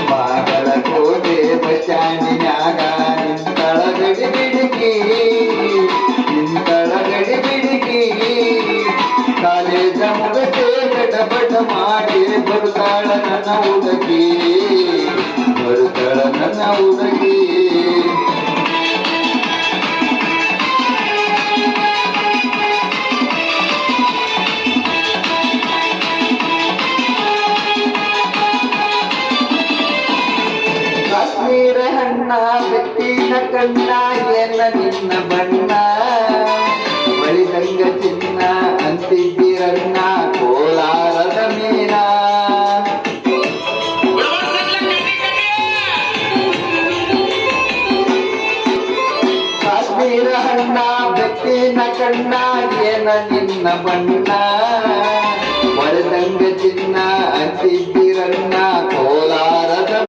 ಬಾಗಲಕೋಟೆ ಬಚಾಣಿನ್ಯಾಗ ನಿಂತಳ ಗಡಿ ಬಿಡುಕಿ ನಿಂತಳ ಗಡಿ ಬಿಡುಕಿ ಕಾಲೇಜ ಮುಗತೆ ಗಟಪಟ ಮಾಡಿ ಬರುತ್ತಾಳ ನನ್ನ ಹುಡುಗಿ ಬರುತ್ತಾಳ ನನ್ನ ಹುಡುಗಿ ಕಾಶ್ಮೀರ ಹಣ್ಣ ಬೆಟ್ಟಿನ ಕಣ್ಣ ಏನ ನಿನ್ನ ಬಣ್ಣ ಬಳಿದಂಗ ಚಿನ್ನ ಅಂತಿದ್ದೀರಣ್ಣ ಕೋಲಾರದ ಮೀನ ಕಾಶ್ಮೀರ ಹಣ್ಣ ಬೆಟ್ಟಿನ ಕಣ್ಣ ಏನ ನಿನ್ನ ಬಣ್ಣ ಬಳಿದಂಗ ಚಿನ್ನ ಅಂತಿದ್ದೀರಣ್ಣ